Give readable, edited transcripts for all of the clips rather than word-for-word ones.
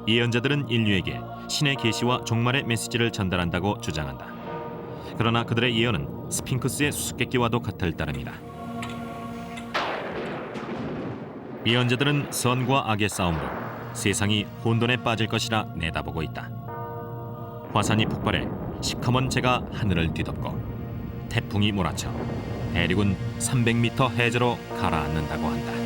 예언자들은 인류에게 신의 계시와 종말의 메시지를 전달한다고 주장한다. 그러나 그들의 예언은 스핑크스의 수수께끼와도 같을 따름이다. 예언자들은 선과 악의 싸움으로 세상이 혼돈에 빠질 것이라 내다보고 있다. 화산이 폭발해 시커먼 재가 하늘을 뒤덮고 태풍이 몰아쳐 대륙은 300m 해저로 가라앉는다고 한다.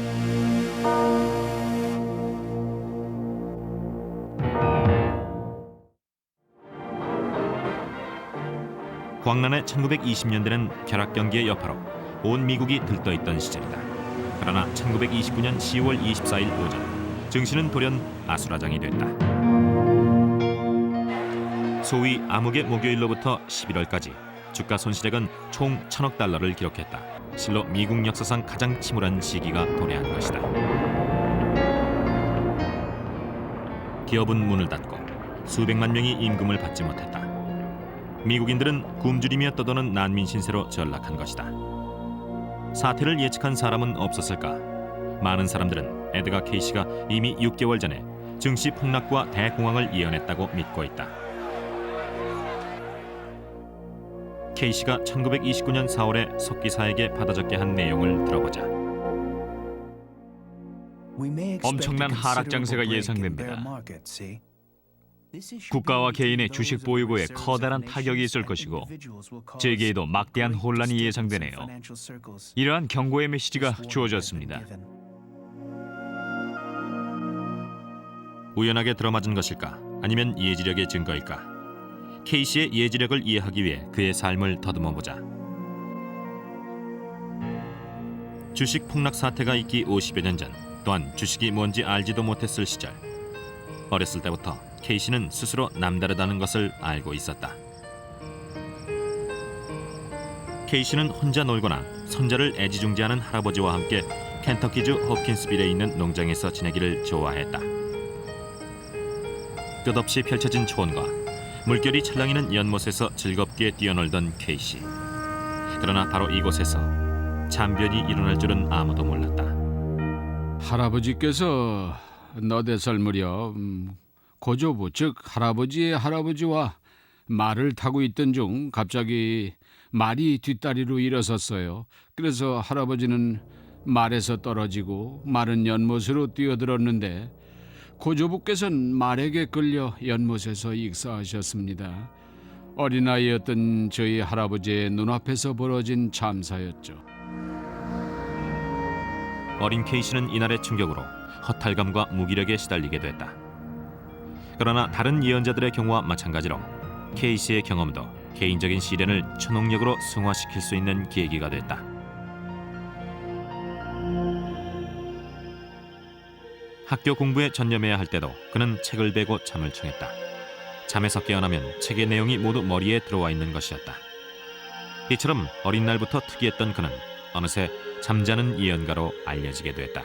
광란의 1920년대는 벼락 경기의 여파로 온 미국이 들떠있던 시절이다. 그러나 1929년 10월 24일 오전 증시는 돌연 아수라장이 됐다. 소위 암흑의 목요일로부터 11월까지 주가 손실액은 총 1,000억 달러를 기록했다. 실로 미국 역사상 가장 침울한 시기가 도래한 것이다. 기업은 문을 닫고 수백만 명이 임금을 받지 못했다. 미국인들은 굶주리며 떠도는 난민 신세로 전락한 것이다. 사태를 예측한 사람은 없었을까? 많은 사람들은 에드가 케이시가 이미 6개월 전에 증시 폭락과 대공황을 예언했다고 믿고 있다. 케이시가 1929년 4월에 속기사에게 받아 적게 한 내용을 들어보자. 엄청난 하락 장세가 예상됩니다. 국가와 개인의 주식 보유고에 커다란 타격이 있을 것이고 재계에도 막대한 혼란이 예상되네요. 이러한 경고의 메시지가 주어졌습니다. 우연하게 들어맞은 것일까? 아니면 예지력의 증거일까? 케이시의 예지력을 이해하기 위해 그의 삶을 더듬어 보자. 주식 폭락 사태가 있기 50여 년 전, 또한 주식이 뭔지 알지도 못했을 시절, 어렸을 때부터 케이시는 스스로 남다르다는 것을 알고 있었다. 케이시는 혼자 놀거나 손자를 애지중지하는 할아버지와 함께 켄터키주 호킨스빌에 있는 농장에서 지내기를 좋아했다. 끝없이 펼쳐진 초원과 물결이 찰랑이는 연못에서 즐겁게 뛰어놀던 케이시. 그러나 바로 이곳에서 참변이 일어날 줄은 아무도 몰랐다. 할아버지께서 너댓살 무렵 고조부 즉 할아버지의 할아버지와 말을 타고 있던 중 갑자기 말이 뒷다리로 일어섰어요. 그래서 할아버지는 말에서 떨어지고 마른 연못으로 뛰어들었는데 고조부께서는 말에게 끌려 연못에서 익사하셨습니다. 어린아이였던 저희 할아버지의 눈앞에서 벌어진 참사였죠. 어린 케이시는 이날의 충격으로 허탈감과 무기력에 시달리게 됐다. 그러나 다른 예언자들의 경우와 마찬가지로 케이시의 경험도 개인적인 시련을 초능력으로 승화시킬 수 있는 계기가 됐다. 학교 공부에 전념해야 할 때도 그는 책을 베고 잠을 청했다. 잠에서 깨어나면 책의 내용이 모두 머리에 들어와 있는 것이었다. 이처럼 어린 날부터 특이했던 그는 어느새 잠자는 예언가로 알려지게 됐다.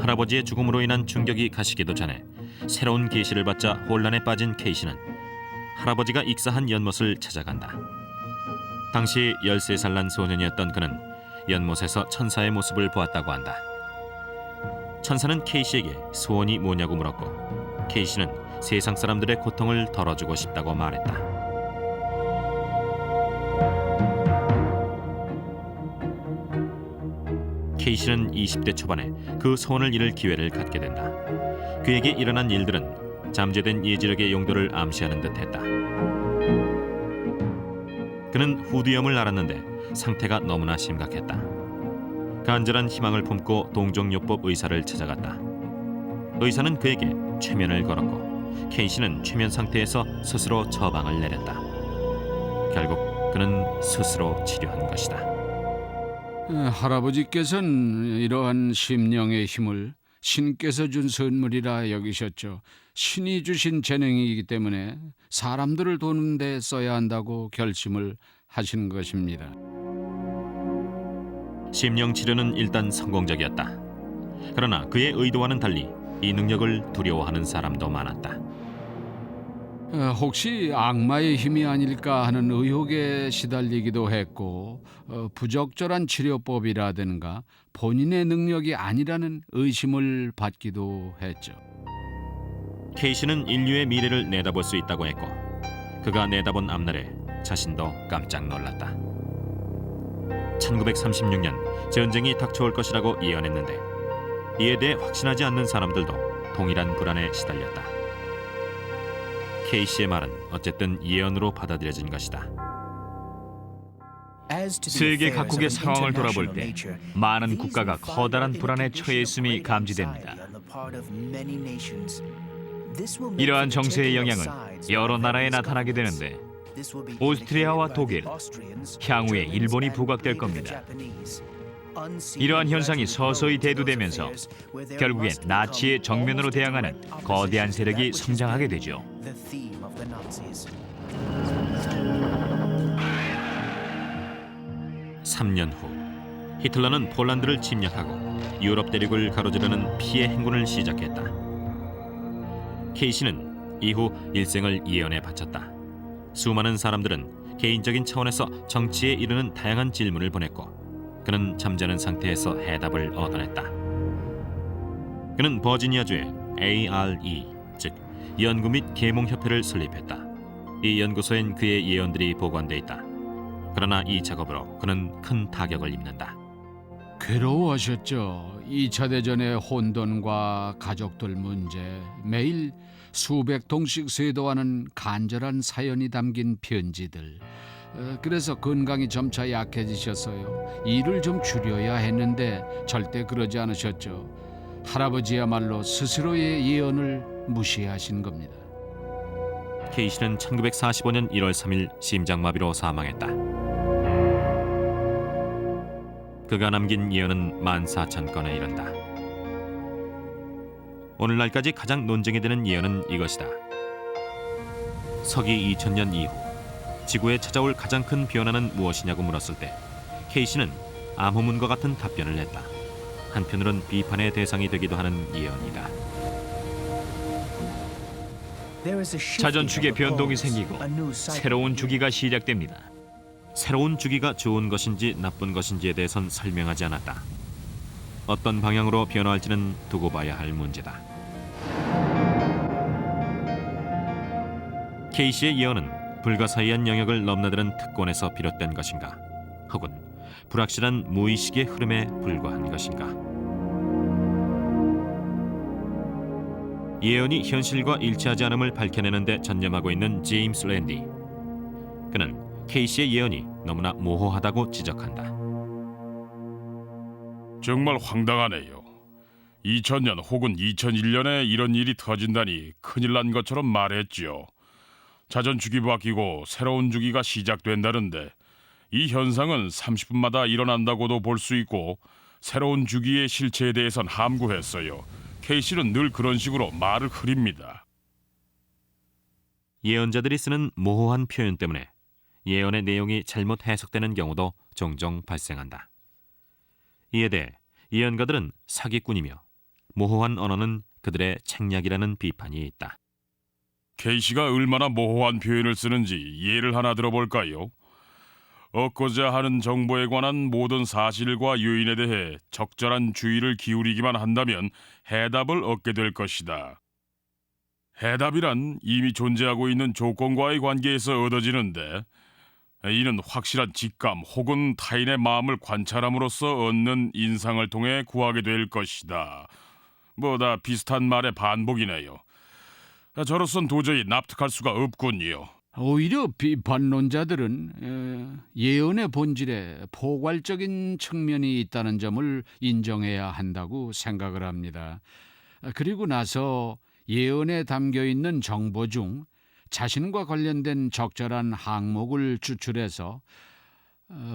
할아버지의 죽음으로 인한 충격이 가시기도 전에 새로운 계시를 받자 혼란에 빠진 케이시는 할아버지가 익사한 연못을 찾아간다. 당시 13살 난 소년이었던 그는 연못에서 천사의 모습을 보았다고 한다. 천사는 케이시에게 소원이 뭐냐고 물었고 케이시는 세상 사람들의 고통을 덜어주고 싶다고 말했다. 케이시는 20대 초반에 그 소원을 이룰 기회를 갖게 된다. 그에게 일어난 일들은 잠재된 예지력의 용도를 암시하는 듯했다. 그는 후두염을 앓았는데 상태가 너무나 심각했다. 간절한 희망을 품고 동종요법 의사를 찾아갔다. 의사는 그에게 최면을 걸었고 케이시는 최면 상태에서 스스로 처방을 내렸다. 결국 그는 스스로 치료한 것이다. 할아버지께서는 이러한 심령의 힘을 신께서 준 선물이라 여기셨죠. 신이 주신 재능이기 때문에 사람들을 도는 데 써야 한다고 결심을 하신 것입니다. 심령 치료는 일단 성공적이었다. 그러나 그의 의도와는 달리 이 능력을 두려워하는 사람도 많았다. 혹시 악마의 힘이 아닐까 하는 의혹에 시달리기도 했고 부적절한 치료법이라든가 본인의 능력이 아니라는 의심을 받기도 했죠. 케이시는 인류의 미래를 내다볼 수 있다고 했고 그가 내다본 앞날에 자신도 깜짝 놀랐다. 1936년 전쟁이 닥쳐올 것이라고 예언했는데 이에 대해 확신하지 않는 사람들도 동일한 불안에 시달렸다. 케이시의 말은 어쨌든 예언으로 받아들여진 것이다. 세계 각국의 상황을 돌아볼 때 많은 국가가 커다란 불안에 처해 있음이 감지됩니다. 이러한 정세의 영향은 여러 나라에 나타나게 되는데 오스트리아와 독일, 향후에 일본이 부각될 겁니다. 이러한 현상이 서서히 대두되면서 결국엔 나치의 정면으로 대항하는 거대한 세력이 성장하게 되죠. 3년 후 히틀러는 폴란드를 침략하고 유럽 대륙을 가로지르는 피해 행군을 시작했다. 케이시는 이후 일생을 예언에 바쳤다. 수많은 사람들은 개인적인 차원에서 정치에 이르는 다양한 질문을 보냈고 그는 잠자는 상태에서 해답을 얻어냈다. 그는 버지니아주의 ARE, 즉 연구 및 계몽협회를 설립했다. 이 연구소엔 그의 예언들이 보관돼 있다. 그러나 이 작업으로 그는 큰 타격을 입는다. 괴로워하셨죠. 2차 대전의 혼돈과 가족들 문제, 매일 수백 통씩 쇄도하는 간절한 사연이 담긴 편지들. 그래서 건강이 점차 약해지셨어요. 일을 좀 줄여야 했는데 절대 그러지 않으셨죠. 할아버지야말로 스스로의 예언을 무시하신 겁니다. 케이시는 1945년 1월 3일 심장마비로 사망했다. 그가 남긴 예언은 14,000건에 이른다. 오늘날까지 가장 논쟁이 되는 예언은 이것이다. 서기 2000년 이후 지구에 찾아올 가장 큰 변화는 무엇이냐고 물었을 때 케이시는 암호문과 같은 답변을 냈다. 한편으론 비판의 대상이 되기도 하는 예언이다. 자전축의 변동이 생기고 새로운 주기가 시작됩니다. 새로운 주기가 좋은 것인지 나쁜 것인지에 대해선 설명하지 않았다. 어떤 방향으로 변화할지는 두고 봐야 할 문제다. 케이시의 예언은 불가사의한 영역을 넘나드는 특권에서 비롯된 것인가, 혹은 불확실한 무의식의 흐름에 불과한 것인가. 예언이 현실과 일치하지 않음을 밝혀내는 데 전념하고 있는 제임스 랜디. 그는 케이시의 예언이 너무나 모호하다고 지적한다. 정말 황당하네요. 2000년 혹은 2001년에 이런 일이 터진다니 큰일 난 것처럼 말했지요. 자전축이 바뀌고 새로운 주기가 시작된다는데 이 현상은 30분마다 일어난다고도 볼 수 있고 새로운 주기의 실체에 대해선 함구했어요. 케이시는 늘 그런 식으로 말을 흐립니다. 예언자들이 쓰는 모호한 표현 때문에 예언의 내용이 잘못 해석되는 경우도 종종 발생한다. 이에 대해 예언가들은 사기꾼이며 모호한 언어는 그들의 책략이라는 비판이 있다. 케이시가 얼마나 모호한 표현을 쓰는지 예를 하나 들어볼까요? 얻고자 하는 정보에 관한 모든 사실과 요인에 대해 적절한 주의를 기울이기만 한다면 해답을 얻게 될 것이다. 해답이란 이미 존재하고 있는 조건과의 관계에서 얻어지는데 이는 확실한 직감 혹은 타인의 마음을 관찰함으로써 얻는 인상을 통해 구하게 될 것이다. 뭐다 비슷한 말의 반복이네요. 저로선 도저히 납득할 수가 없군요. 오히려 비판론자들은 예언의 본질에 포괄적인 측면이 있다는 점을 인정해야 한다고 생각을 합니다. 그리고 나서 예언에 담겨 있는 정보 중 자신과 관련된 적절한 항목을 추출해서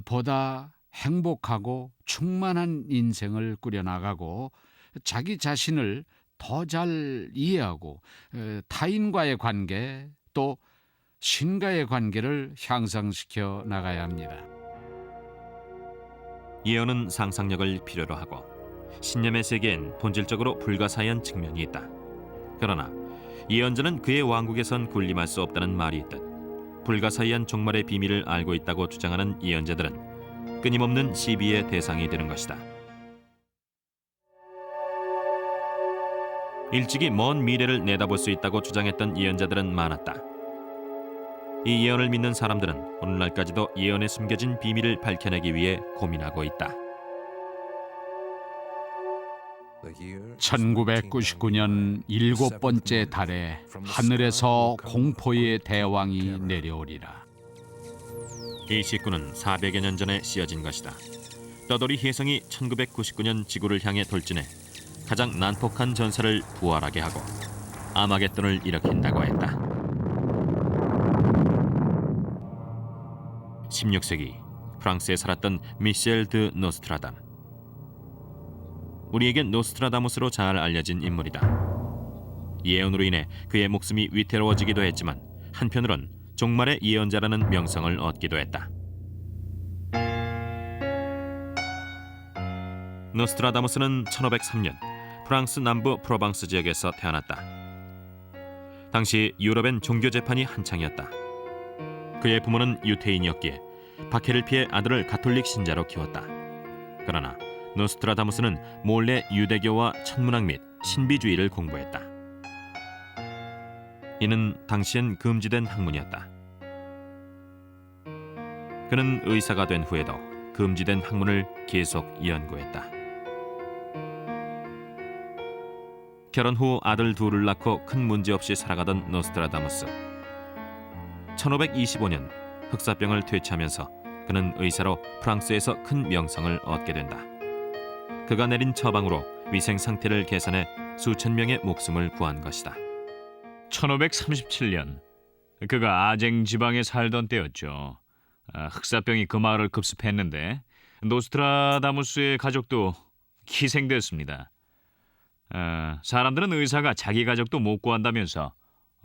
보다 행복하고 충만한 인생을 꾸려나가고 자기 자신을 더 잘 이해하고 타인과의 관계 또 신과의 관계를 향상시켜 나가야 합니다. 예언은 상상력을 필요로 하고 신념의 세계엔 본질적으로 불가사의한 측면이 있다. 그러나 예언자는 그의 왕국에선 군림할 수 없다는 말이 있듯 불가사의한 종말의 비밀을 알고 있다고 주장하는 예언자들은 끊임없는 시비의 대상이 되는 것이다. 일찍이 먼 미래를 내다볼 수 있다고 주장했던 예언자들은 많았다. 이 예언을 믿는 사람들은 오늘날까지도 예언에 숨겨진 비밀을 밝혀내기 위해 고민하고 있다. 1999년 일곱 번째 달에 하늘에서 공포의 대왕이 내려오리라. 이 시구는 400여 년 전에 씌어진 것이다. 떠돌이 혜성이 1999년 지구를 향해 돌진해 가장 난폭한 전사를 부활하게 하고 아마겟돈을 일으킨다고 했다. 16세기 프랑스에 살았던 미셸 드 노스트라담. 우리에겐 노스트라다무스로 잘 알려진 인물이다. 예언으로 인해 그의 목숨이 위태로워지기도 했지만 한편으론 종말의 예언자라는 명성을 얻기도 했다. 노스트라다무스는 1503년 프랑스 남부 프로방스 지역에서 태어났다. 당시 유럽엔 종교 재판이 한창이었다. 그의 부모는 유태인이었기에 박해를 피해 아들을 가톨릭 신자로 키웠다. 그러나 노스트라다무스는 몰래 유대교와 천문학 및 신비주의를 공부했다. 이는 당시엔 금지된 학문이었다. 그는 의사가 된 후에도 금지된 학문을 계속 연구했다. 결혼 후 아들 둘을 낳고 큰 문제 없이 살아가던 노스트라다무스. 1525년 흑사병을 퇴치하면서 그는 의사로 프랑스에서 큰 명성을 얻게 된다. 그가 내린 처방으로 위생 상태를 개선해 수천 명의 목숨을 구한 것이다. 1537년 그가 아쟁 지방에 살던 때였죠. 흑사병이 그 마을을 급습했는데 노스트라다무스의 가족도 희생됐습니다. 사람들은 의사가 자기 가족도 못 구한다면서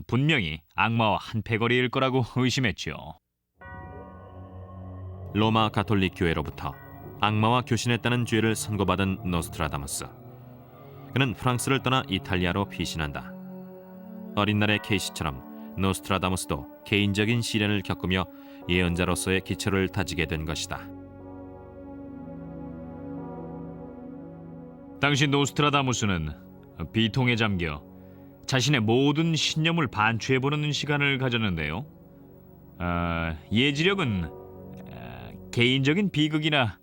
분명히 악마와 한패거리일 거라고 의심했죠. 로마 가톨릭 교회로부터 악마와 교신했다는 죄를 선고받은 노스트라다무스. 그는 프랑스를 떠나 이탈리아로 피신한다. 어린 날의 케이시처럼 노스트라다무스도 개인적인 시련을 겪으며 예언자로서의 기초를 다지게 된 것이다. 당시 노스트라다무스는 비통에 잠겨 자신의 모든 신념을 반추해보는 시간을 가졌는데요. 예지력은 개인적인 비극이나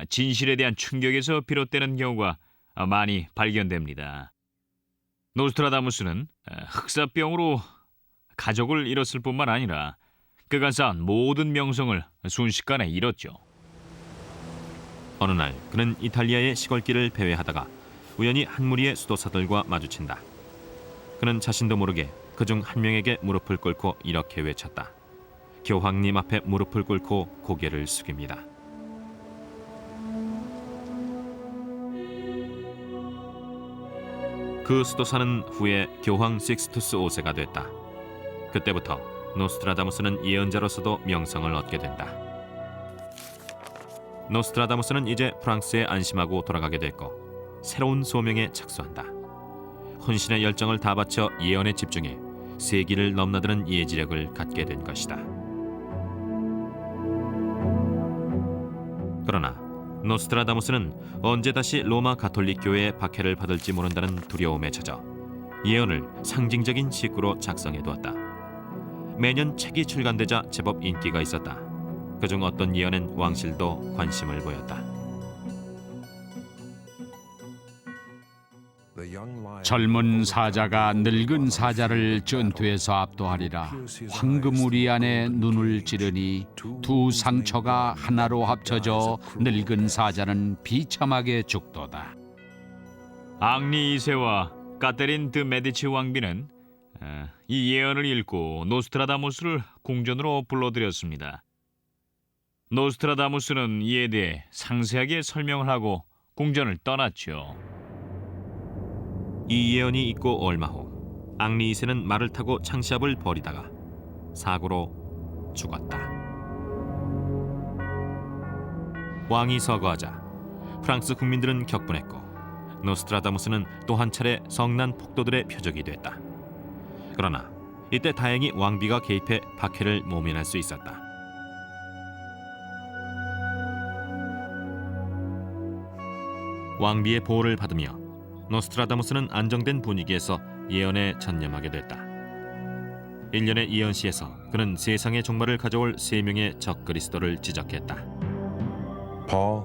진실에 대한 충격에서 비롯되는 경우가 많이 발견됩니다. 노스트라다무스는 흑사병으로 가족을 잃었을 뿐만 아니라 그가 쌓은 모든 명성을 순식간에 잃었죠. 어느 날 그는 이탈리아의 시골길을 배회하다가 우연히 한 무리의 수도사들과 마주친다. 그는 자신도 모르게 그중 한 명에게 무릎을 꿇고 이렇게 외쳤다. 교황님 앞에 무릎을 꿇고 고개를 숙입니다. 그 수도사는 후에 교황 식스투스 5세가 됐다. 그때부터 노스트라다무스는 예언자로서도 명성을 얻게 된다. 노스트라다무스는 이제 프랑스에 안심하고 돌아가게 됐고 새로운 소명에 착수한다. 혼신의 열정을 다 바쳐 예언에 집중해 세기를 넘나드는 예지력을 갖게 된 것이다. 그러나 노스트라다무스는 언제 다시 로마 가톨릭 교회의 박해를 받을지 모른다는 두려움에 젖어 예언을 상징적인 시구로 작성해두었다. 매년 책이 출간되자 제법 인기가 있었다. 그중 어떤 예언엔 왕실도 관심을 보였다. 젊은 사자가 늙은 사자를 전투에서 압도하리라. 황금우리 안에 눈을 찌르니 두 상처가 하나로 합쳐져 늙은 사자는 비참하게 죽도다. 앙리 2세와 까테린 드 메디치 왕비는 이 예언을 읽고 노스트라다무스를 궁전으로 불러들였습니다. 노스트라다무스는 이에 대해 상세하게 설명을 하고 궁전을 떠났죠. 이 예언이 있고 얼마 후 앙리 2세는 말을 타고 창시합을 벌이다가 사고로 죽었다. 왕이 서거하자 프랑스 국민들은 격분했고 노스트라다무스는 또 한 차례 성난 폭도들의 표적이 됐다. 그러나 이때 다행히 왕비가 개입해 박해를 모면할 수 있었다. 왕비의 보호를 받으며 노스트라다무스는 안정된 분위기에서 예언에 전념하게 됐다. 1년의 예언시에서 그는 세상의 종말을 가져올 3명의 적그리스도를 지적했다.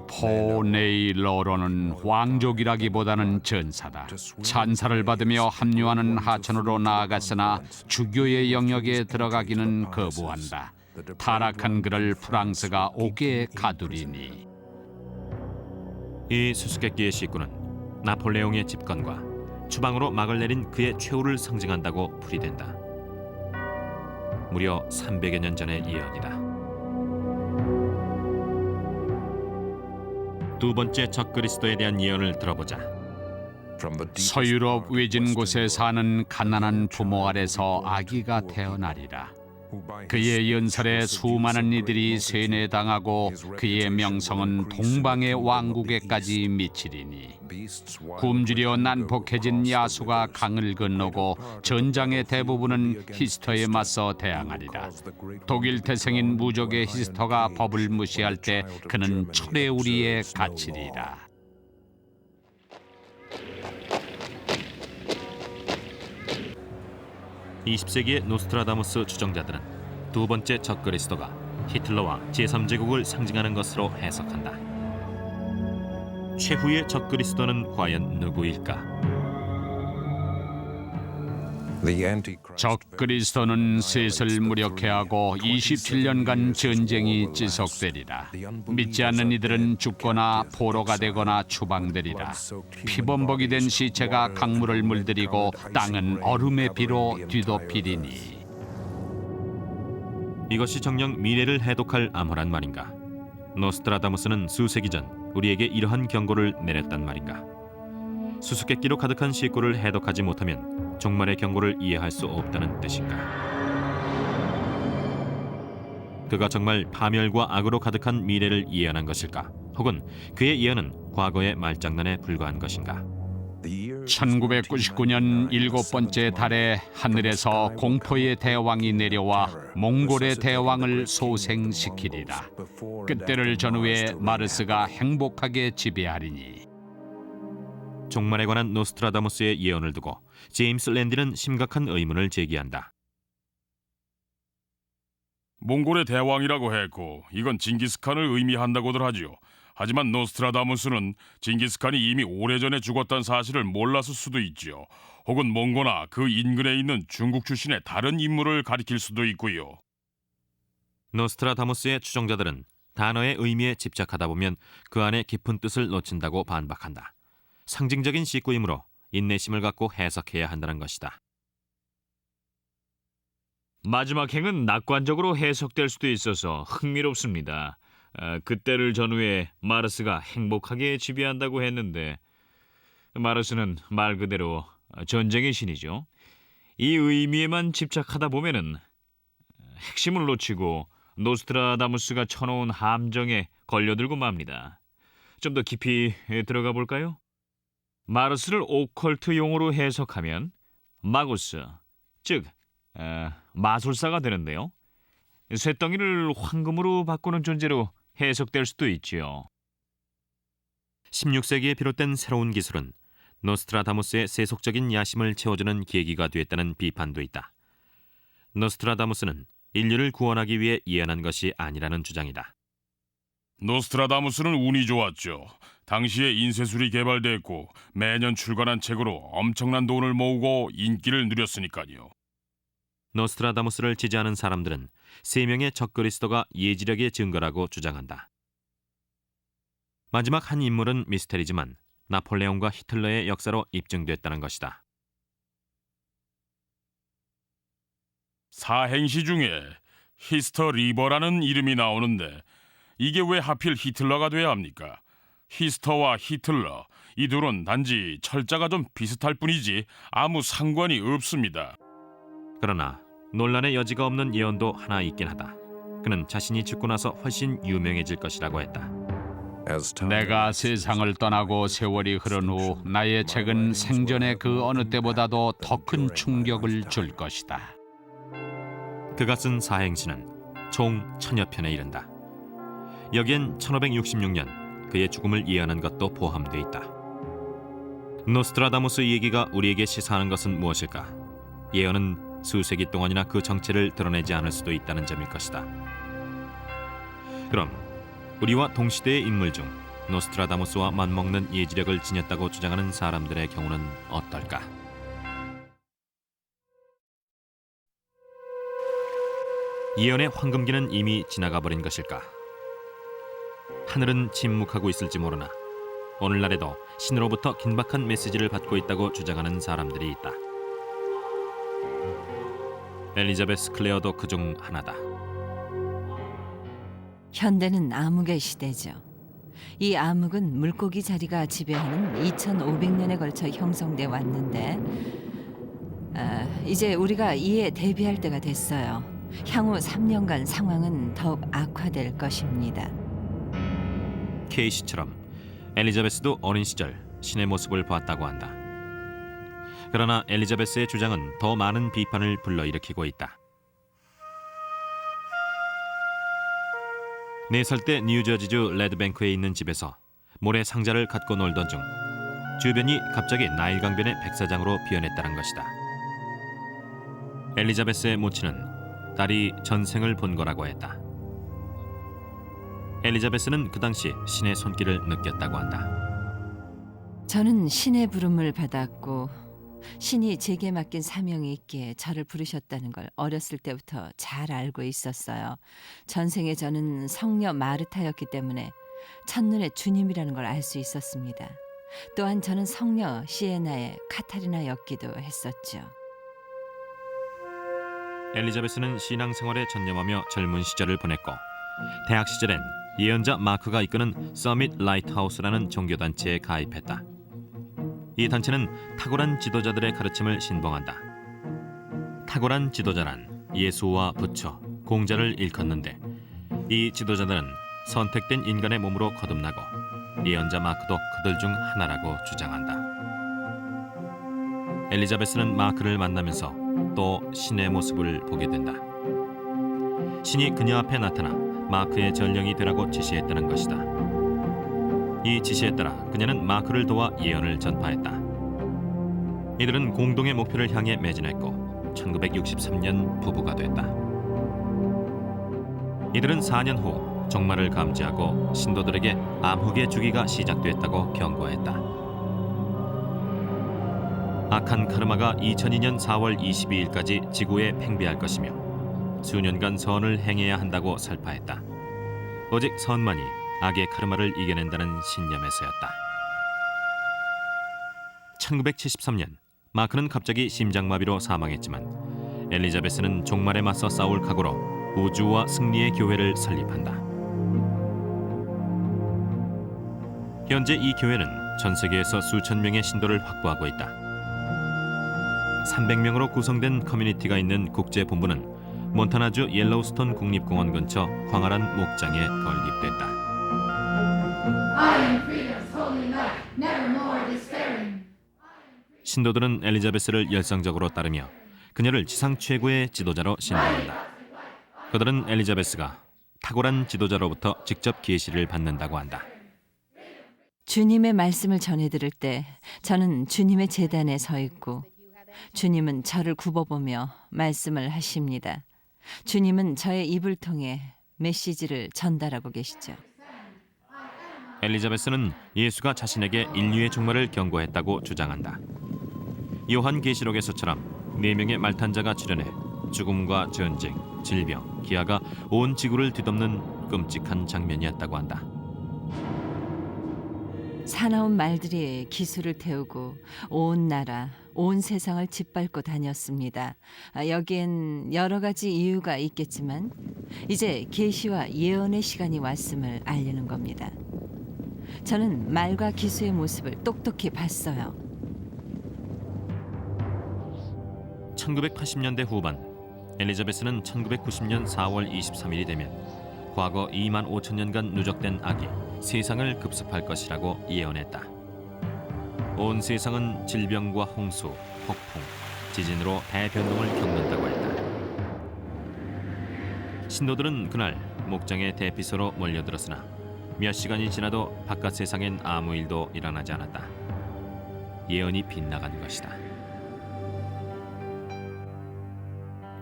포네일러로는 왕족이라기보다는 전사다. 찬사를 받으며 합류하는 하천으로 나아갔으나 주교의 영역에 들어가기는 거부한다. 타락한 그를 프랑스가 옥에 가두리니. 이 수수께끼의 식구는 나폴레옹의 집권과 추방으로 막을 내린 그의 최후를 상징한다고 풀이된다. 무려 300여 년 전의 예언이다. 두 번째 적그리스도에 대한 예언을 들어보자. 서유럽 외진 곳에 사는 가난한 부모 아래서 아기가 태어나리라. 그의 연설에 수많은 이들이 세뇌당하고 그의 명성은 동방의 왕국에까지 미치리니 굶주려 난폭해진 야수가 강을 건너고 전장의 대부분은 히스터에 맞서 대항하리라. 독일 태생인 무족의 히스터가 법을 무시할 때 그는 철의 우리에 갇히리라. (20세기의) 노스트라다무스 추정자들은 두 번째 적그리스도가 히틀러와 제3제국을 상징하는 것으로 해석한다. 최후의 적그리스도는 과연 누구일까? 적그리스도는 셋을 무력해하고 27년간 전쟁이 지속되리라. 믿지 않는 이들은 죽거나 포로가 되거나 추방되리라. 피범벅이 된 시체가 강물을 물들이고 땅은 얼음의 비로 뒤덮이리니. 이것이 정녕 미래를 해독할 암호란 말인가? 노스트라다무스는 수세기 전 우리에게 이러한 경고를 내렸단 말인가? 수수께끼로 가득한 시구를 해독하지 못하면 종말의 경고를 이해할 수 없다는 뜻인가? 그가 정말 파멸과 악으로 가득한 미래를 예언한 것일까? 혹은 그의 예언은 과거의 말장난에 불과한 것인가? 1999년 7번째 달에 하늘에서 공포의 대왕이 내려와 몽골의 대왕을 소생시키리라. 그때를 전후에 마르스가 행복하게 지배하리니. 종말에 관한 노스트라다무스의 예언을 두고 제임스 랜디는 심각한 의문을 제기한다. 몽골의 대왕이라고 했고 이건 징기스칸을 의미한다고들 하지요. 하지만 노스트라다무스는 징기스칸이 이미 오래전에 죽었다는 사실을 몰랐을 수도 있지요. 혹은 몽고나 그 인근에 있는 중국 출신의 다른 인물을 가리킬 수도 있고요. 노스트라다무스의 추정자들은 단어의 의미에 집착하다 보면 그 안에 깊은 뜻을 놓친다고 반박한다. 상징적인 시구이므로 인내심을 갖고 해석해야 한다는 것이다. 마지막 행은 낙관적으로 해석될 수도 있어서 흥미롭습니다. 그때를 전후에 마르스가 행복하게 지배한다고 했는데 마르스는 말 그대로 전쟁의 신이죠. 이 의미에만 집착하다 보면은 핵심을 놓치고 노스트라다무스가 쳐놓은 함정에 걸려들고 맙니다. 좀 더 깊이 들어가 볼까요? 마르스를 오컬트 용어로 해석하면 마구스, 즉 마술사가 되는데요. 쇳덩이를 황금으로 바꾸는 존재로 해석될 수도 있지요. 16세기에 비롯된 새로운 기술은 노스트라다무스의 세속적인 야심을 채워주는 계기가 되었다는 비판도 있다. 노스트라다무스는 인류를 구원하기 위해 예언한 것이 아니라는 주장이다. 노스트라다무스는 운이 좋았죠. 당시에 인쇄술이 개발됐고 매년 출간한 책으로 엄청난 돈을 모으고 인기를 누렸으니까요. 노스트라다무스를 지지하는 사람들은 3명의 적그리스도가 예지력의 증거라고 주장한다. 마지막 한 인물은 미스테리지만 나폴레옹과 히틀러의 역사로 입증됐다는 것이다. 사행시 중에 히스터 리버라는 이름이 나오는데 이게 왜 하필 히틀러가 돼야 합니까? 히스터와 히틀러 이 둘은 단지 철자가 좀 비슷할 뿐이지 아무 상관이 없습니다. 그러나 논란의 여지가 없는 예언도 하나 있긴 하다. 그는 자신이 죽고 나서 훨씬 유명해질 것이라고 했다. 내가 세상을 떠나고 세월이 흐른 후 나의 책은 생전의 그 어느 때보다도 더 큰 충격을 줄 것이다. 그가 쓴 사행시는 총 1000여 편에 이른다. 여기엔 1566년 그의 죽음을 예언한 것도 포함되어 있다. 노스트라다무스 얘기가 우리에게 시사하는 것은 무엇일까? 예언은 수세기 동안이나 그 정체를 드러내지 않을 수도 있다는 점일 것이다. 그럼 우리와 동시대의 인물 중 노스트라다무스와 맞먹는 예지력을 지녔다고 주장하는 사람들의 경우는 어떨까? 예언의 황금기는 이미 지나가 버린 것일까? 하늘은 침묵하고 있을지 모르나 오늘날에도 신으로부터 긴박한 메시지를 받고 있다고 주장하는 사람들이 있다. 엘리자베스 클레어도 그중 하나다. 현대는 암흑의 시대죠. 이 암흑은 물고기 자리가 지배하는 2500년에 걸쳐 형성돼 왔는데 이제 우리가 이에 대비할 때가 됐어요. 향후 3년간 상황은 더욱 악화될 것입니다. 케이시처럼 엘리자베스도 어린 시절 신의 모습을 보았다고 한다. 그러나 엘리자베스의 주장은 더 많은 비판을 불러일으키고 있다. 4살 때 뉴저지주 레드뱅크에 있는 집에서 모래 상자를 갖고 놀던 중 주변이 갑자기 나일 강변의 백사장으로 변했다는 것이다. 엘리자베스의 모친은 딸이 전생을 본 거라고 했다. 엘리자베스는 그 당시 신의 손길을 느꼈다고 한다. 저는 신의 부름을 받았고 신이 제게 맡긴 사명이 있기에 저를 부르셨다는 걸 어렸을 때부터 잘 알고 있었어요. 전생에 저는 성녀 마르타였기 때문에 첫눈에 주님이라는 걸 알 수 있었습니다. 또한 저는 성녀 시에나의 카타리나였기도 했었죠. 엘리자베스는 신앙생활에 전념하며 젊은 시절을 보냈고 대학 시절엔 예언자 마크가 이끄는 서밋 라이트하우스라는 종교단체에 가입했다. 이 단체는 탁월한 지도자들의 가르침을 신봉한다. 탁월한 지도자란 예수와 부처, 공자를 일컫는데 이 지도자들은 선택된 인간의 몸으로 거듭나고 예언자 마크도 그들 중 하나라고 주장한다. 엘리자베스는 마크를 만나면서 또 신의 모습을 보게 된다. 신이 그녀 앞에 나타나 마크의 전령이 되라고 지시했다는 것이다. 이 지시에 따라 그녀는 마크를 도와 예언을 전파했다. 이들은 공동의 목표를 향해 매진했고 1963년 부부가 됐다. 이들은 4년 후 종말을 감지하고 신도들에게 암흑의 주기가 시작됐다고 경고했다. 악한 카르마가 2002년 4월 22일까지 지구에 팽배할 것이며 수년간 선을 행해야 한다고 설파했다. 오직 선만이 악의 카르마를 이겨낸다는 신념에서였다. 1973년 마크는 갑자기 심장마비로 사망했지만 엘리자베스는 종말에 맞서 싸울 각오로 우주와 승리의 교회를 설립한다. 현재 이 교회는 전 세계에서 수천 명의 신도를 확보하고 있다. 300명으로 구성된 커뮤니티가 있는 국제본부는 몬타나주 옐로우스톤 국립공원 근처 광활한 목장에 건립됐다. 신도들은 엘리자베스를 열성적으로 따르며 그녀를 지상 최고의 지도자로 신봉한다. 그들은 엘리자베스가 탁월한 지도자로부터 직접 계시를 받는다고 한다. 주님의 말씀을 전해드릴 때 저는 주님의 제단에 서 있고 주님은 저를 굽어보며 말씀을 하십니다. 주님은 저의 입을 통해 메시지를 전달하고 계시죠. 엘리자베스는 예수가 자신에게 인류의 종말을 경고했다고 주장한다. 요한계시록에서처럼 4명의 말탄자가 출현해 죽음과 전쟁, 질병, 기아가 온 지구를 뒤덮는 끔찍한 장면이었다고 한다. 사나운 말들이 기술을 태우고 온 나라, 온 세상을 짓밟고 다녔습니다. 여기엔 여러 가지 이유가 있겠지만 이제 계시와 예언의 시간이 왔음을 알리는 겁니다. 저는 말과 기수의 모습을 똑똑히 봤어요. 1980년대 후반 엘리자베스는 1990년 4월 23일이 되면 과거 2만 5천 년간 누적된 악이 세상을 급습할 것이라고 예언했다. 온 세상은 질병과 홍수, 폭풍, 지진으로 대변동을 겪는다고 했다. 신도들은 그날 목장의 대피소로 몰려들었으나 몇 시간이 지나도 바깥 세상엔 아무 일도 일어나지 않았다. 예언이 빗나간 것이다.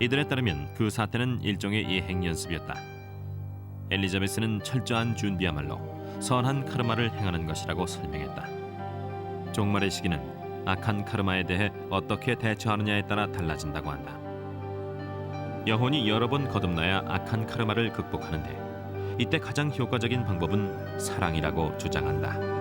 이들에 따르면 그 사태는 일종의 예행 연습이었다. 엘리자베스는 철저한 준비야말로 선한 카르마를 행하는 것이라고 설명했다. 종말의 시기는 악한 카르마에 대해 어떻게 대처하느냐에 따라 달라진다고 한다. 영혼이 여러 번 거듭나야 악한 카르마를 극복하는데 이때 가장 효과적인 방법은 사랑이라고 주장한다.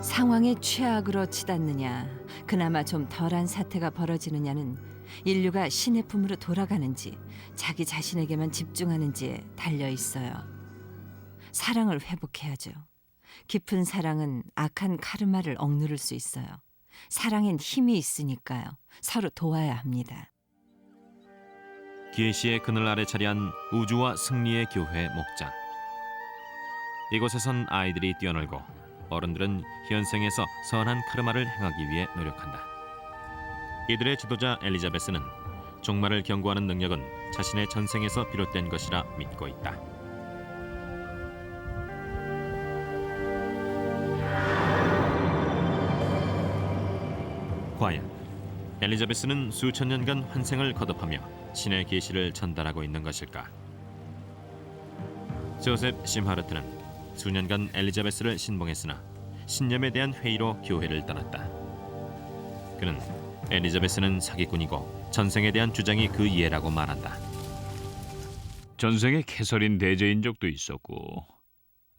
상황의 최악으로 치닫느냐, 그나마 좀 덜한 사태가 벌어지느냐는 인류가 신의 품으로 돌아가는지 자기 자신에게만 집중하는지에 달려 있어요. 사랑을 회복해야죠. 깊은 사랑은 악한 카르마를 억누를 수 있어요. 사랑엔 힘이 있으니까요. 서로 도와야 합니다. 계시의 그늘 아래 자리한 우주와 승리의 교회 목장. 이곳에선 아이들이 뛰어놀고 어른들은 현생에서 선한 카르마를 행하기 위해 노력한다. 이들의 지도자 엘리자베스는 종말을 경고하는 능력은 자신의 전생에서 비롯된 것이라 믿고 있다. 과연 엘리자베스는 수천 년간 환생을 거듭하며 신의 계시를 전달하고 있는 것일까? 조셉 심하르트는 수년간 엘리자베스를 신봉했으나 신념에 대한 회의로 교회를 떠났다. 그는 엘리자베스는 사기꾼이고 전생에 대한 주장이 그 이해라고 말한다. 전생에 캐서린 대제인 적도 있었고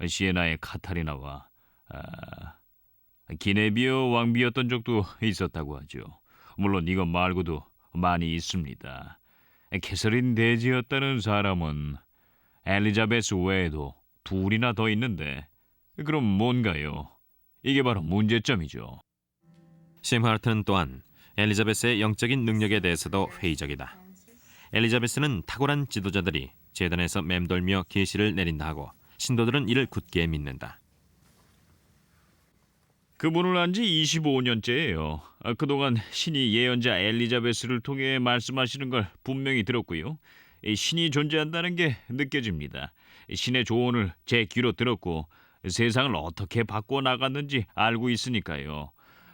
시에나의 카타리나와 기네비어 왕비였던 적도 있었다고 하죠. 물론 이것 말고도 많이 있습니다. 캐서린 대제였다는 사람은 엘리자베스 외에도 둘이나 더 있는데 그럼 뭔가요? 이게 바로 문제점이죠. 심하르트는 또한 엘리자베스의 영적인 능력에 대해서도 회의적이다. 엘리자베스는 탁월한 지도자들이 제단에서 맴돌며 계시를 내린다 하고 신도들은 이를 굳게 믿는다. 그분을 안 지 25년째예요. 그동안 신이 예언자 엘리자베스를 통해 말씀하시는 걸 분명히 들었고요. 신이 존재한다는 게 느껴집니다. 신의 조언을 제 귀로 들었고 세상을 어떻게 바꿔나갔는지 알고 있으니까요.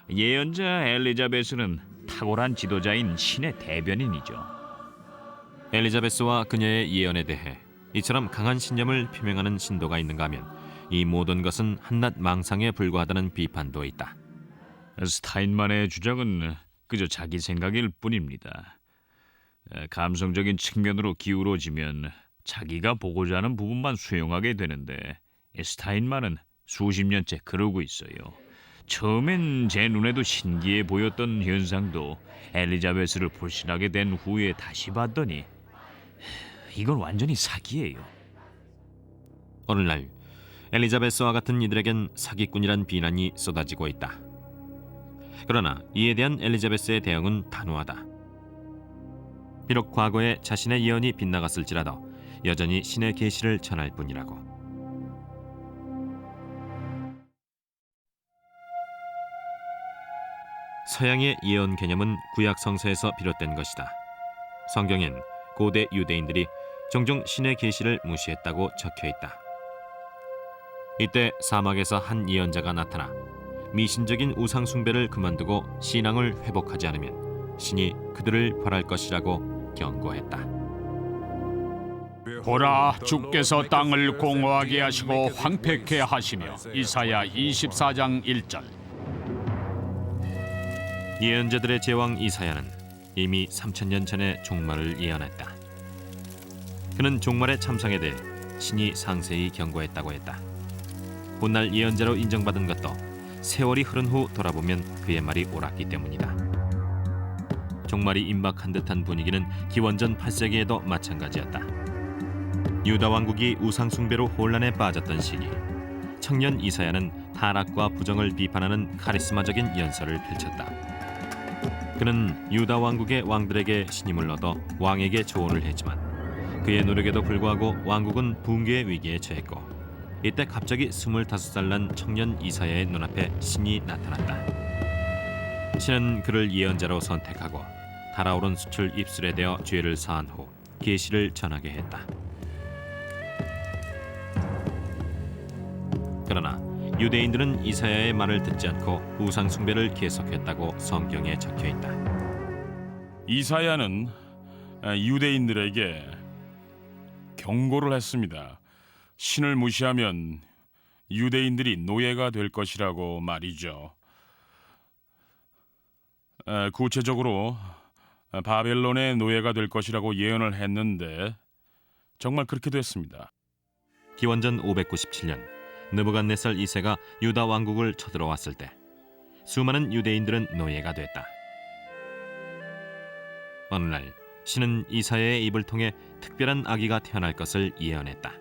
예언자 엘리자베스는 탁월한 지도자인 신의 대변인이죠. 엘리자베스와 그녀의 예언에 대해 이처럼 강한 신념을 표명하는 신도가 있는가 하면 이 모든 것은 한낱 망상에 불과하다는 비판도 있다. 스타인만의 주장은 그저 자기 생각일 뿐입니다. 감성적인 측면으로 기울어지면 자기가 보고자 하는 부분만 수용하게 되는데 스타인만은 수십 년째 그러고 있어요. 처음엔 제 눈에도 신기해 보였던 현상도 엘리자베스를 불신하게 된 후에 다시 봤더니 이건 완전히 사기예요. 어느 날 엘리자베스와 같은 이들에겐 사기꾼이란 비난이 쏟아지고 있다. 그러나 이에 대한 엘리자베스의 대응은 단호하다. 비록 과거에 자신의 예언이 빗나갔을지라도 여전히 신의 계시를 전할 뿐이라고. 서양의 예언 개념은 구약 성서에서 비롯된 것이다. 성경엔 고대 유대인들이 종종 신의 계시를 무시했다고 적혀 있다. 이때 사막에서 한 예언자가 나타나 미신적인 우상 숭배를 그만두고 신앙을 회복하지 않으면 신이 그들을 벌할 것이라고 경고했다. 보라, 주께서 땅을 공허하게 하시고 황폐케 하시며. 이사야 24장 1절. 예언자들의 제왕 이사야는 이미 3000년 전에 종말을 예언했다. 그는 종말의 참상에 대해 신이 상세히 경고했다고 했다. 훗날 예언자로 인정받은 것도 세월이 흐른 후 돌아보면 그의 말이 옳았기 때문이다. 종말이 임박한 듯한 분위기는 기원전 8세기에도 마찬가지였다. 유다 왕국이 우상 숭배로 혼란에 빠졌던 시기, 청년 이사야는 타락과 부정을 비판하는 카리스마적인 연설을 펼쳤다. 그는 유다 왕국의 왕들에게 신임을 얻어 왕에게 조언을 했지만 그의 노력에도 불구하고 왕국은 붕괴의 위기에 처했고 이때 갑자기 25살 난 청년 이사야의 눈앞에 신이 나타났다. 신은 그를 예언자로 선택하고 달아오른 숯을 입술에 대어 죄를 사한 후 계시를 전하게 했다. 그러나 유대인들은 이사야의 말을 듣지 않고 우상 숭배를 계속했다고 성경에 적혀 있다. 이사야는 유대인들에게 경고를 했습니다. 신을 무시하면 유대인들이 노예가 될 것이라고 말이죠. 구체적으로 바벨론의 노예가 될 것이라고 예언을 했는데 정말 그렇게 됐습니다. 기원전 597년 느부갓네살 2세가 유다 왕국을 쳐들어왔을 때 수많은 유대인들은 노예가 됐다. 어느 날 신은 이사야의 입을 통해 특별한 아기가 태어날 것을 예언했다.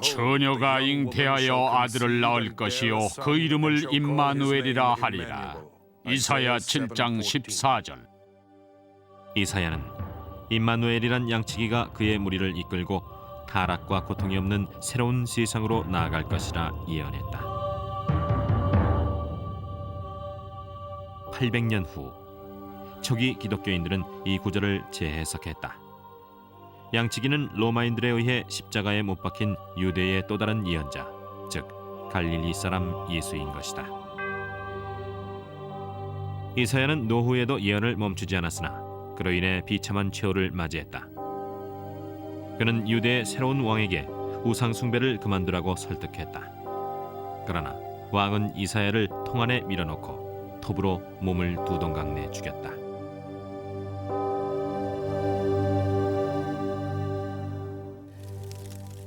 처녀가 잉태하여 아들을 낳을 것이요 그 이름을 임마누엘이라 하리라. 이사야 7장 14절. 이사야는 임마누엘이란 양치기가 그의 무리를 이끌고 타락과 고통이 없는 새로운 세상으로 나아갈 것이라 예언했다. 800년 후 초기 기독교인들은 이 구절을 재해석했다. 양치기는 로마인들에 의해 십자가에 못 박힌 유대의 또 다른 예언자, 즉 갈릴리 사람 예수인 것이다. 이사야는 노후에도 예언을 멈추지 않았으나 그로 인해 비참한 최후를 맞이했다. 그는 유대의 새로운 왕에게 우상 숭배를 그만두라고 설득했다. 그러나 왕은 이사야를 통 안에 밀어넣고 톱으로 몸을 두 동강 내 죽였다.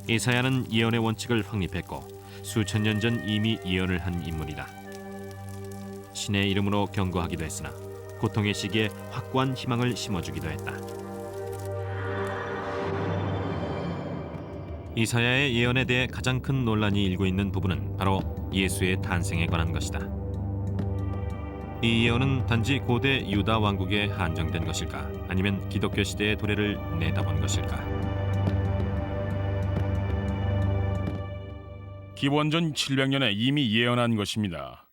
이사야는 예언의 원칙을 확립했고 수천 년 전 이미 예언을 한 인물이다. 신의 이름으로 경고하기도 했으나 고통의 시기에 확고한 희망을 심어주기도 했다. 이사야의 예언에 대해 가장 큰 논란이 일고 있는 부분은 바로 예수의 탄생에 관한 것이다. 이 예언은 단지 고대 유다 왕국에 한정된 것일까, 아니면 기독교 시대의 도래를 내다본 것일까? 기원전 700년에 이미 예언한 것입니다.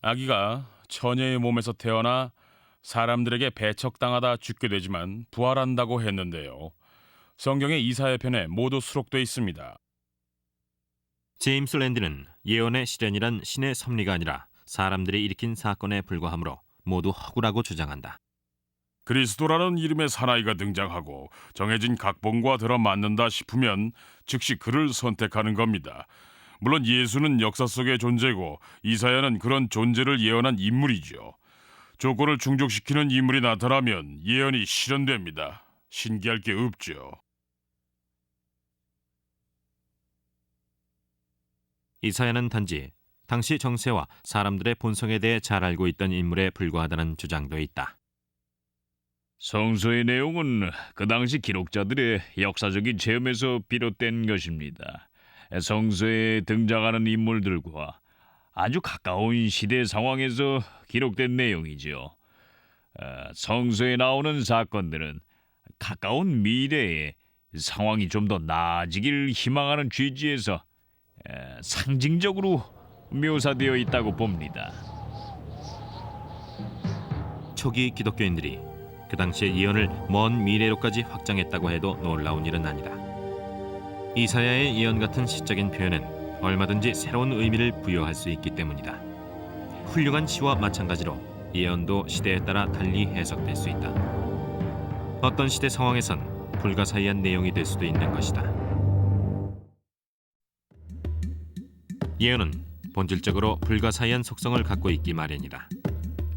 아기가 처녀의 몸에서 태어나 사람들에게 배척당하다 죽게 되지만 부활한다고 했는데요. 성경의 이사야 편에 모두 수록되어 있습니다. 제임스 랜디는 예언의 실현이란 신의 섭리가 아니라 사람들이 일으킨 사건에 불과하므로 모두 허구라고 주장한다. 그리스도라는 이름의 사나이가 등장하고 정해진 각본과 들어맞는다 싶으면 즉시 그를 선택하는 겁니다. 물론 예수는 역사 속의 존재고 이사야는 그런 존재를 예언한 인물이죠. 조건을 충족시키는 인물이 나타나면 예언이 실현됩니다. 신기할 게 없죠. 이사야는 단지 당시 정세와 사람들의 본성에 대해 잘 알고 있던 인물에 불과하다는 주장도 있다. 성서의 내용은 그 당시 기록자들의 역사적인 체험에서 비롯된 것입니다. 성서에 등장하는 인물들과 아주 가까운 시대 상황에서 기록된 내용이죠. 성서에 나오는 사건들은 가까운 미래에 상황이 좀 더 나아지길 희망하는 취지에서 상징적으로 묘사되어 있다고 봅니다. 초기 기독교인들이 그 당시의 예언을 먼 미래로까지 확장했다고 해도 놀라운 일은 아니다. 이사야의 예언 같은 시적인 표현은 얼마든지 새로운 의미를 부여할 수 있기 때문이다. 훌륭한 시와 마찬가지로 예언도 시대에 따라 달리 해석될 수 있다. 어떤 시대 상황에선 불가사의한 내용이 될 수도 있는 것이다. 예언은 본질적으로 불가사의한 속성을 갖고 있기 마련이다.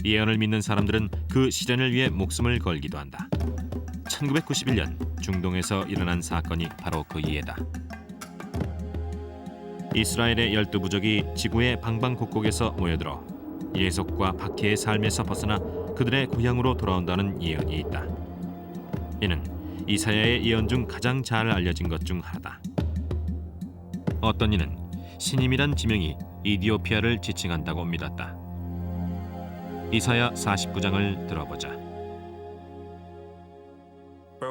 예언을 믿는 사람들은 그 실현을 위해 목숨을 걸기도 한다. 1991년 중동에서 일어난 사건이 바로 그 예다. 이스라엘의 12부족이 지구의 방방곡곡에서 모여들어 예속과 박해의 삶에서 벗어나 그들의 고향으로 돌아온다는 예언이 있다. 이는 이사야의 예언 중 가장 잘 알려진 것 중 하나다. 어떤 이는 신임이란 지명이 이디오피아를 지칭한다고 믿었다. 이사야 49장을 들어보자.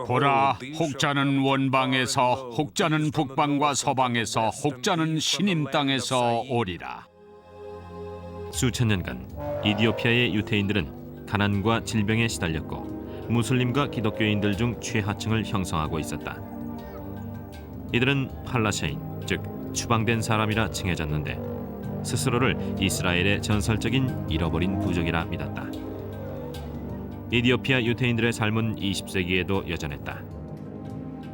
보라, 혹자는 원방에서, 혹자는 북방과 서방에서, 혹자는 신임 땅에서 오리라. 수천 년간 이디오피아의 유태인들은 가난과 질병에 시달렸고 무슬림과 기독교인들 중 최하층을 형성하고 있었다. 이들은 팔라샤인, 즉 추방된 사람이라 칭해졌는데 스스로를 이스라엘의 전설적인 잃어버린 부족이라 믿었다. 이디오피아 유태인들의 삶은 20세기에도 여전했다.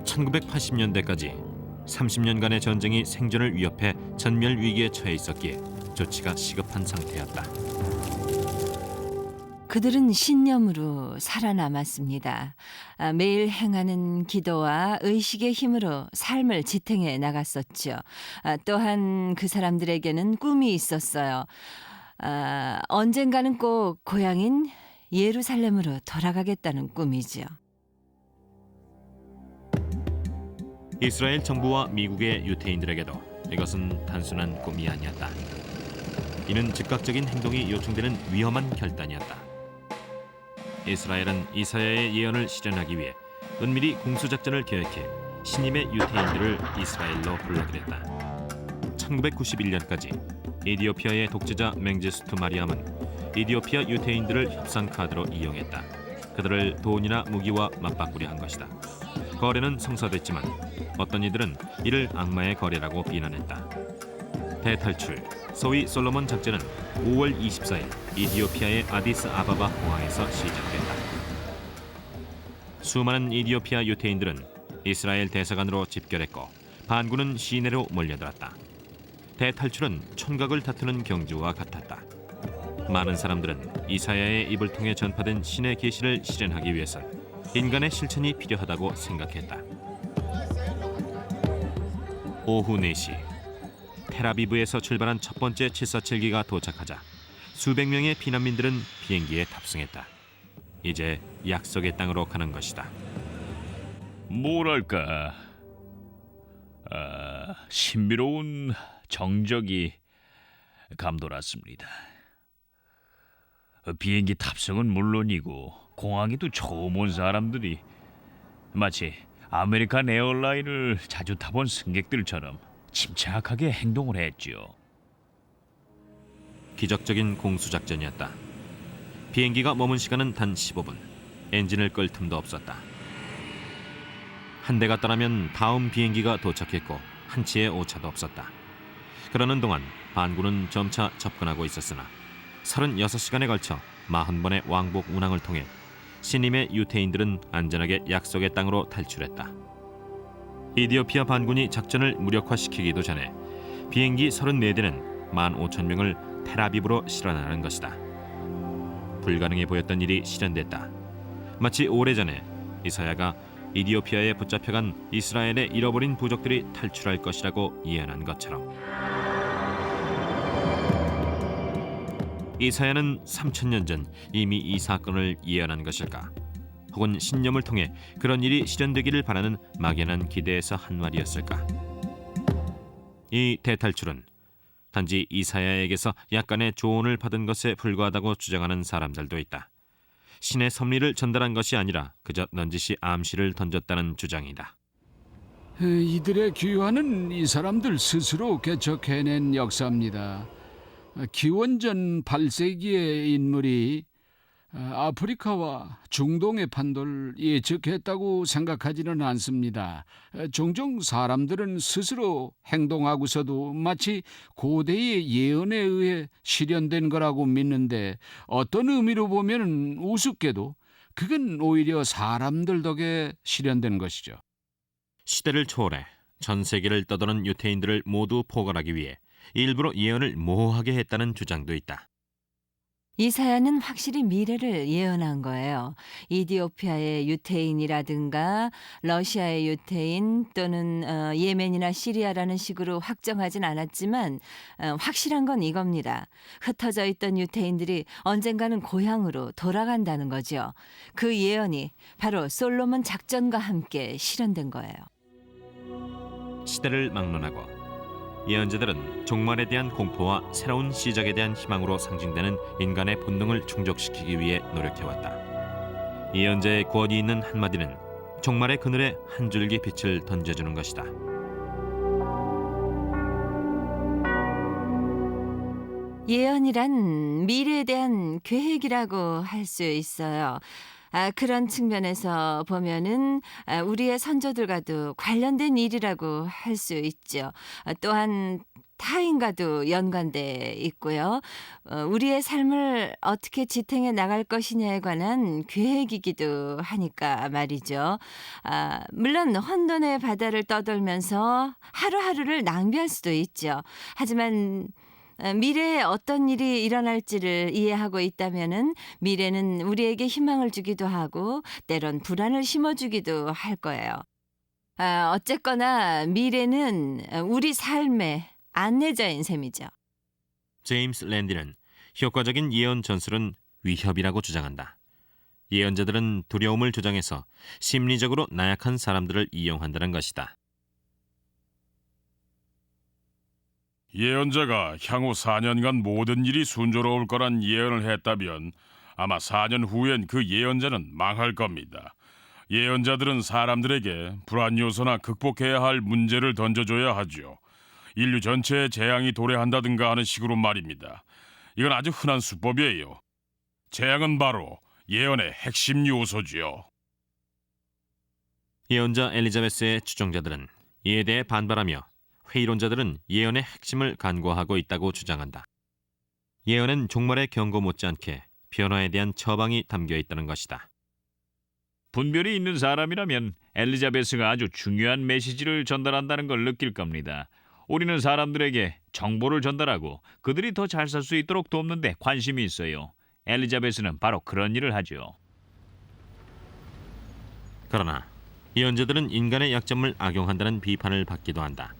1980년대까지 30년간의 전쟁이 생존을 위협해 전멸 위기에 처해 있었기에 조치가 시급한 상태였다. 그들은 신념으로 살아남았습니다. 매일 행하는 기도와 의식의 힘으로 삶을 지탱해 나갔었죠. 또한 그 사람들에게는 꿈이 있었어요. 언젠가는 꼭 고향인 예루살렘으로 돌아가겠다는 꿈이죠. 이스라엘 정부와 미국의 유태인들에게도 이것은 단순한 꿈이 아니었다. 이는 즉각적인 행동이 요청되는 위험한 결단이었다. 이스라엘은 이사야의 예언을 실현하기 위해 은밀히 공수작전을 계획해 신임의 유태인들을 이스라엘로 불러들였다. 1991년까지 이디오피아의 독재자 맹지스투 마리암은 이디오피아 유태인들을 협상 카드로 이용했다. 그들을 돈이나 무기와 맞바꾸려 한 것이다. 거래는 성사됐지만 어떤 이들은 이를 악마의 거래라고 비난했다. 대탈출, 소위 솔로몬 작전은 5월 24일 이디오피아의 아디스 아바바 공항에서 시작됐다. 수많은 이디오피아 유태인들은 이스라엘 대사관으로 집결했고 반군은 시내로 몰려들었다. 대탈출은 촌각을 다투는 경주와 같았다. 많은 사람들은 이사야의 입을 통해 전파된 신의 계시를 실현하기 위해서 인간의 실천이 필요하다고 생각했다. 오후 4시 텔아비브에서 출발한 첫 번째 747기가 도착하자 수백 명의 피난민들은 비행기에 탑승했다. 이제 약속의 땅으로 가는 것이다. 뭐랄까, 신비로운 정적이 감돌았습니다. 비행기 탑승은 물론이고 공항에도 처음 온 사람들이 마치 아메리칸 에어라인을 자주 타본 승객들처럼 침착하게 행동을 했지요. 기적적인 공수작전이었다. 비행기가 머문 시간은 단 15분. 엔진을 끌 틈도 없었다. 한 대가 떠나면 다음 비행기가 도착했고 한치의 오차도 없었다. 그러는 동안 반군은 점차 접근하고 있었으나 36시간에 걸쳐 40번의 왕복 운항을 통해 신임의 유태인들은 안전하게 약속의 땅으로 탈출했다. 이디오피아 반군이 작전을 무력화시키기도 전에 비행기 34대는 15,000명을 텔아비브로 실어나는 것이다. 불가능해 보였던 일이 실현됐다. 마치 오래전에 이사야가 이디오피아에 붙잡혀간 이스라엘의 잃어버린 부족들이 탈출할 것이라고 예언한 것처럼. 이사야는 3000년 전 이미 이 사건을 예언한 것일까? 혹은 신념을 통해 그런 일이 실현되기를 바라는 막연한 기대에서 한 말이었을까? 이 대탈출은 단지 이사야에게서 약간의 조언을 받은 것에 불과하다고 주장하는 사람들도 있다. 신의 섭리를 전달한 것이 아니라 그저 넌지시 암시를 던졌다는 주장이다. 이들의 귀환은 이 사람들 스스로 개척해낸 역사입니다. 기원전 8세기의 인물이 아프리카와 중동의 판도를 예측했다고 생각하지는 않습니다. 종종 사람들은 스스로 행동하고서도 마치 고대의 예언에 의해 실현된 거라고 믿는데 어떤 의미로 보면 우습게도 그건 오히려 사람들 덕에 실현된 것이죠. 시대를 초월해 전 세계를 떠도는 유태인들을 모두 포괄하기 위해 일부러 예언을 모호하게 했다는 주장도 있다. 이사야는 확실히 미래를 예언한 거예요. 이디오피아의 유태인이라든가 러시아의 유태인 또는 예멘이나 시리아라는 식으로 확정하진 않았지만 확실한 건 이겁니다. 흩어져 있던 유태인들이 언젠가는 고향으로 돌아간다는 거죠. 그 예언이 바로 솔로몬 작전과 함께 실현된 거예요. 시대를 막론하고 예언자들은 종말에 대한 공포와 새로운 시작에 대한 희망으로 상징되는 인간의 본능을 충족시키기 위해 노력해왔다. 예언자의 권위 있는 한마디는 종말의 그늘에 한 줄기 빛을 던져주는 것이다. 예언이란 미래에 대한 계획이라고 할 수 있어요. 그런 측면에서 보면은 우리의 선조들과도 관련된 일이라고 할 수 있죠. 또한 타인과도 연관돼 있고요. 우리의 삶을 어떻게 지탱해 나갈 것이냐에 관한 계획이기도 하니까 말이죠. 물론 혼돈의 바다를 떠돌면서 하루하루를 낭비할 수도 있죠. 하지만 미래에 어떤 일이 일어날지를 이해하고 있다면은 미래는 우리에게 희망을 주기도 하고 때론 불안을 심어주기도 할 거예요. 어쨌거나 미래는 우리 삶의 안내자인 셈이죠. 제임스 랜디는 효과적인 예언 전술은 위협이라고 주장한다. 예언자들은 두려움을 조장해서 심리적으로 나약한 사람들을 이용한다는 것이다. 예언자가 향후 4년간 모든 일이 순조로울 거란 예언을 했다면 아마 4년 후엔 그 예언자는 망할 겁니다. 예언자들은 사람들에게 불안 요소나 극복해야 할 문제를 던져줘야 하죠. 인류 전체에 재앙이 도래한다든가 하는 식으로 말입니다. 이건 아주 흔한 수법이에요. 재앙은 바로 예언의 핵심 요소지요. 예언자 엘리자베스의 추종자들은 이에 대해 반발하며 회의론자들은 예언의 핵심을 간과하고 있다고 주장한다. 예언엔 종말의 경고 못지않게 변화에 대한 처방이 담겨 있다는 것이다. 분별이 있는 사람이라면 엘리자베스가 아주 중요한 메시지를 전달한다는 걸 느낄 겁니다. 우리는 사람들에게 정보를 전달하고 그들이 더 잘 살 수 있도록 돕는 데 관심이 있어요. 엘리자베스는 바로 그런 일을 하죠. 그러나 예언자들은 인간의 약점을 악용한다는 비판을 받기도 한다.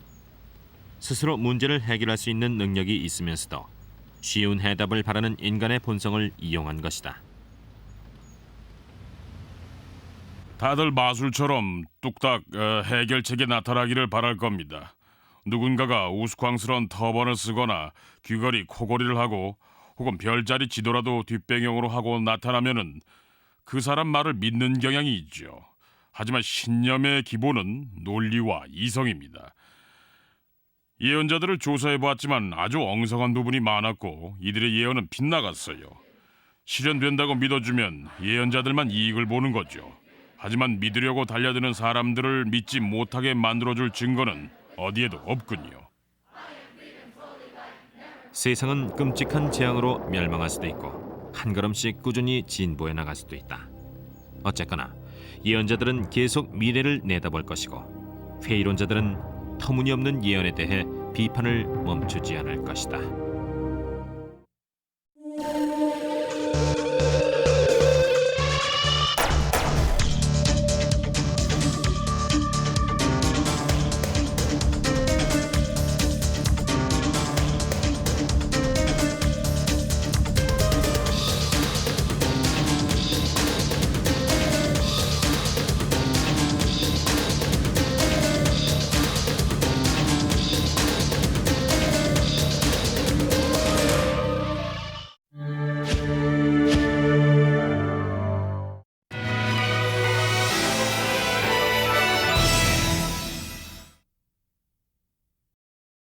스스로 문제를 해결할 수 있는 능력이 있으면서도 쉬운 해답을 바라는 인간의 본성을 이용한 것이다. 다들 마술처럼 뚝딱 해결책이 나타나기를 바랄 겁니다. 누군가가 우스꽝스러운 터번을 쓰거나 귀걸이 코걸이를 하고 혹은 별자리 지도라도 뒷배경으로 하고 나타나면은 그 사람 말을 믿는 경향이 있죠. 하지만 신념의 기본은 논리와 이성입니다. 예언자들을 조사해보았지만 아주 엉성한 부분이 많았고 이들의 예언은 빗나갔어요. 실현된다고 믿어주면 예언자들만 이익을 보는 거죠. 하지만 믿으려고 달려드는 사람들을 믿지 못하게 만들어줄 증거는 어디에도 없군요. 세상은 끔찍한 재앙으로 멸망할 수도 있고 한 걸음씩 꾸준히 진보해 나갈 수도 있다. 어쨌거나 예언자들은 계속 미래를 내다볼 것이고 회의론자들은 터무니없는 예언에 대해 비판을 멈추지 않을 것이다.